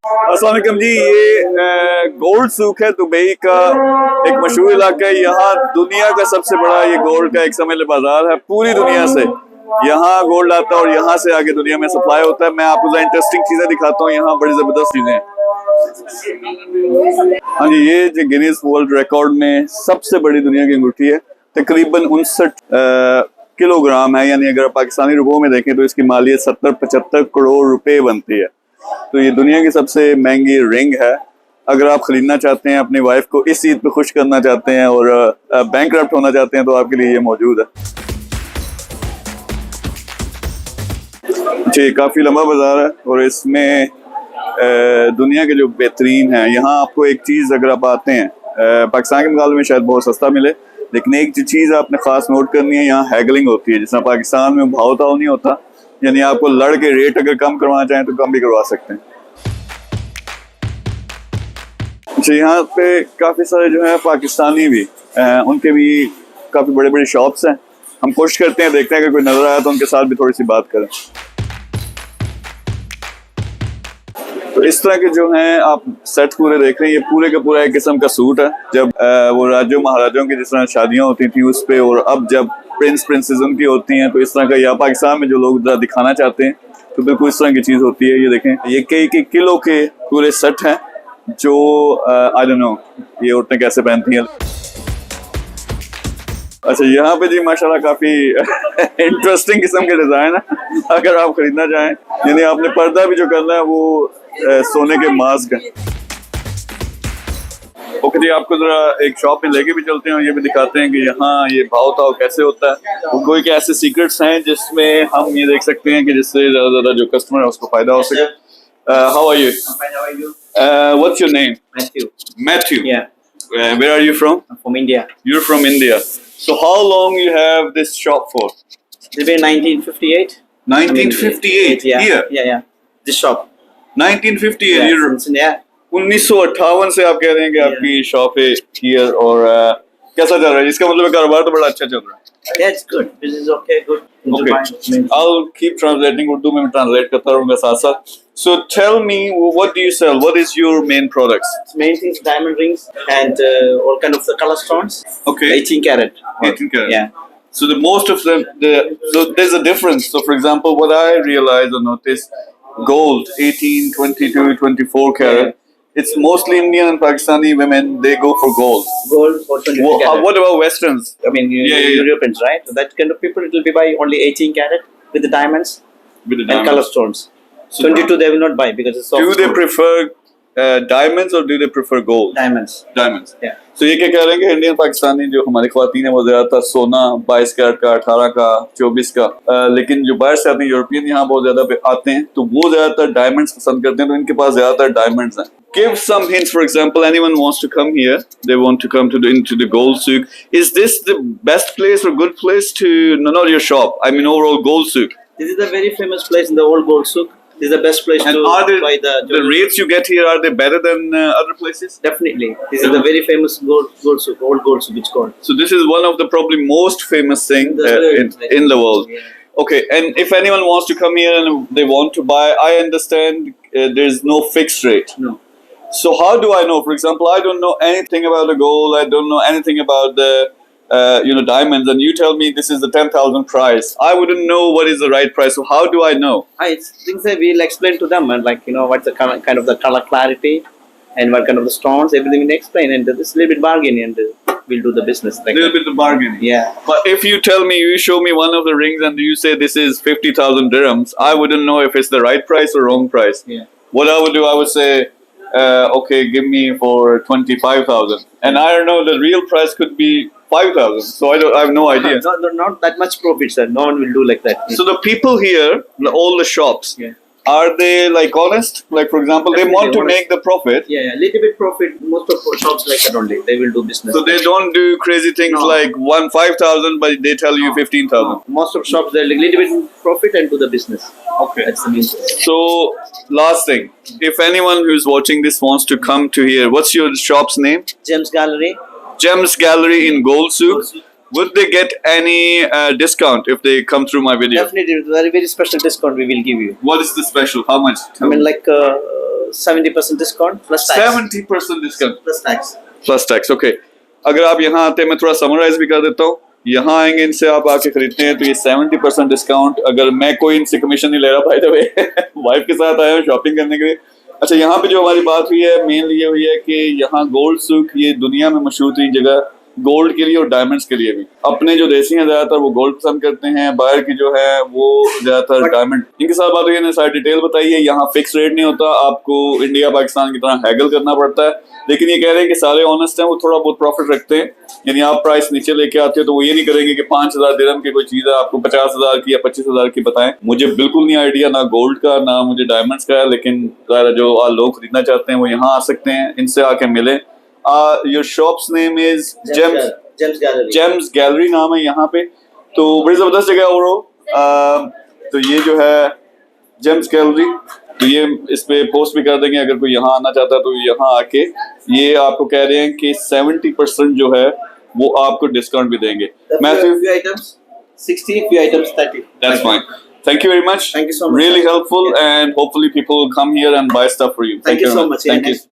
अस्सलाम वालेकुम जी। ये गोल्ड सूक है, दुबई का एक मशहूर इलाका है। यहाँ दुनिया का सबसे बड़ा ये गोल्ड का एक समय बाजार है। पूरी दुनिया से यहाँ गोल्ड आता है और यहाँ से आगे दुनिया में सप्लाई होता है। मैं आपको इंटरेस्टिंग चीजें दिखाता हूँ, यहाँ बड़ी जबरदस्त चीजें हैं। हाँ जी, ये जो गिनीज वर्ल्ड रिकॉर्ड में सबसे बड़ी दुनिया की अंगूठी है, तकरीबन 59 किलोग्राम है। यानी अगर पाकिस्तानी रुपयों में देखें तो इसकी मालियत 70-75 करोड़ रुपए बनती है। तो ये दुनिया की सबसे महंगी रिंग है। अगर आप खरीदना चाहते हैं, अपनी वाइफ को इस ईद पे खुश करना चाहते हैं और बैंकक्रप्ट होना चाहते हैं, तो आपके लिए ये मौजूद है। जी, काफी लंबा बाजार है और इसमें दुनिया के जो बेहतरीन है। यहाँ आपको एक चीज, अगर आप आते हैं, पाकिस्तान के मुकाबले में शायद बहुत सस्ता मिले, लेकिन एक चीज आपने खास नोट करनी है, यहाँ हैगलिंग होती है। जिस पाकिस्तान में भाव ताव नहीं होता, यानी आपको लड़ के रेट अगर कम करवाना चाहें तो कम भी करवा सकते हैं। अच्छा, यहाँ पे काफी सारे जो है पाकिस्तानी भी उनके भी काफी बड़े बड़े शॉप्स हैं। हम कोशिश करते हैं, देखते हैं अगर कोई नजर आया तो उनके साथ भी थोड़ी सी बात करें। तो इस तरह के जो हैं आप सेट पूरे देख रहे हैं, ये पूरे का पूरा एक किस्म का सूट है। जब वो राजों महाराजों की जिस तरह शादियां होती थी उस पे, और अब जब प्रिंस प्रिंसेस उनकी होती हैं, तो इस तरह का या पाकिस्तान में जो लोग दिखाना चाहते हैं तो बिल्कुल इस तरह की चीज होती है। ये देखें, ये कई किलो के पूरे सेट हैं जो आई डोंट नो ये औरतें कैसे पहनती हैं। अच्छा, यहाँ पे जी माशाल्लाह काफी इंटरेस्टिंग किस्म के डिजाइन है। अगर आप खरीदना चाहें, यानी आपने पर्दा भी जो करना है वो सोने के मास्क है। ओके जी, आपको जरा एक शॉप में लेके भी चलते हैं और ये भी दिखाते हैं कि यहाँ ये भाव ताव कैसे होता है। तो कोई के ऐसे सीक्रेट्स हैं जिसमें हम ये देख सकते हैं कि जिससे ज्यादा जो कस्टमर है उसको फायदा हो सके। How are you? What's your name? Matthew. Matthew. Yeah, Where are you from? I'm from India. You're from India. So how long you have this shop for? It's been 1958. 1958. Yeah, Here. yeah. This shop. 1958. Yeah, You're yeah. 1958 से आप कह रहे हैं कि आपकी shop है here, और कैसा चल रहा है? इसका मतलब कारोबार तो बड़ा अच्छा चल रहा है। Yeah, it's good. Business is okay, good. Okay, I'll keep translating. Urdu में मैं ट्रांसलेट करता रहूँगा साथ साथ। So tell me, what do you sell? What is your main products? Main things, diamond rings and all kind of the color stones. Okay. 18 karat. 18 karat. Yeah. So the most of them, so there's a difference. So for example, what I realize or notice, gold 18, 22, 24 karat. Yeah. It's mostly Indian and Pakistani women. They go for gold. Gold for 22 karat. What about Westerns? I mean, Europeans, right? So that kind of people, it will be by only 18 karat with the diamonds With the and diamonds. color stones. So 22 they will not buy because it's soft. Do they gold. prefer diamonds or do they prefer gold? Diamonds? Diamonds. Yeah. So ये क्या कह रहे हैं कि Indian Pakistani जो हमारी ख्वातीन है वो ज्यादातर सोना 22 कैरेट का, 18 का, 24 का, लेकिन जो बाहर से आते हैं यूरोपियन यहाँ बहुत ज्यादा आते हैं तो वो ज्यादातर डायमंड्स पसंद करते हैं, तो इनके पास ज्यादातर डायमंड्स हैं। Give some hints. For example, anyone wants to come here, they want to come to into the gold souk. Is this the best place or good place to? No, not your shop. I mean overall gold souk. This is a very famous place in the old gold souk. This is the best place And to are buy the rates you get here, are they better than other places? Definitely. This is the very famous gold souk, old gold souk it's called. So this is one of the probably most famous thing in the world. Yeah. Okay, and if anyone wants to come here and they want to buy, I understand there's no fixed rate. No. So how do I know? For example, I don't know anything about the gold. I don't know anything about the diamonds, and you tell me this is the 10,000 price. I wouldn't know what is the right price. So how do I know? Things that we'll explain to them, and what's the kind of the color clarity, and what kind of the stones, everything we'll explain, and this little bit bargaining, and we'll do the business. A little bit of bargaining. Yeah. But if you tell me, you show me one of the rings, and you say this is 50,000 dirhams, I wouldn't know if it's the right price or wrong price. Yeah. What I would do, I would say, okay, give me for 25,000, and I don't know, the real price could be 5,000. So I have no idea. Not that much profit, sir. No one will do like that. So the people here, all the shops, Yeah. are they like honest? Like for example, they want to make the profit. Yeah, little bit profit. Most of shops like that only. They will do business. So they don't do crazy things No. like 5,000, but they tell you 15,000. Most of shops they like little bit profit and do the business. Okay. That's the means. So last thing, if anyone who's watching this wants to come to here, what's your shop's name? Gems Gallery. Gems Gallery in Gold Souk. Would they get any discount if they come through my video? Definitely, very very special discount we will give you. What is the special? How much? I mean, like 70% discount plus tax. 70% discount Plus tax. Plus tax. Okay, अगर आप यहाँ आते हैं, मैं थोड़ा summarise भी कर देता हूँ। यहाँ आएंगे, इनसे आप आके खरीदते हैं तो ये 70% डिस्काउंट। अगर मैं कोई इनसे कमीशन नहीं ले रहा, बाय द वे वाइफ के साथ आया हूँ शॉपिंग करने के लिए। अच्छा, यहाँ पे जो हमारी बात हुई है मेनली ये हुई है कि यहाँ गोल्ड सूक ये दुनिया में मशहूर थी जगह गोल्ड के लिए और डायमंड्स के लिए भी। अपने जो देसी हैं ज्यादातर वो गोल्ड पसंद करते हैं, बाहर की जो है वो ज्यादातर डायमंड। इनके साथ बात हुई है, सारी डिटेल बताई है। यहाँ फिक्स रेट नहीं होता, आपको इंडिया पाकिस्तान की तरह हैगल करना पड़ता है। लेकिन ये कह रहे हैं कि सारे ऑनेस्ट हैं, वो थोड़ा बहुत प्रॉफिट रखते हैं। यानी आप प्राइस नीचे लेके आते हो तो वो ये नहीं करेंगे कि 5,000 दिरहम की कोई चीज है आपको 50,000 की या 25,000 की बताएं। मुझे बिल्कुल नहीं आइडिया ना गोल्ड का ना मुझे डायमंड्स का है, लेकिन जो लोग खरीदना चाहते हैं वो यहाँ आ सकते हैं, इनसे आके मिले। Your shops name is Gems Gallery. James gallery नाम है यहाँ पे, तो बड़ी जबरदस्त जगह है। और तो ये जो है जेम्स गैलरी, तो ये इस पे पोस्ट भी कर देंगे अगर कोई यहाँ आना चाहता है तो यहाँ आके ये आपको कह रहे हैं कि 70% जो है वो आपको डिस्काउंट भी देंगे। Matthew, Few items 60, few items 30. that's fine. Thank you very much. Thank you so much. Really helpful, and hopefully people will come here and buy stuff for you. Thank you so much. Yeah, Thank you. next-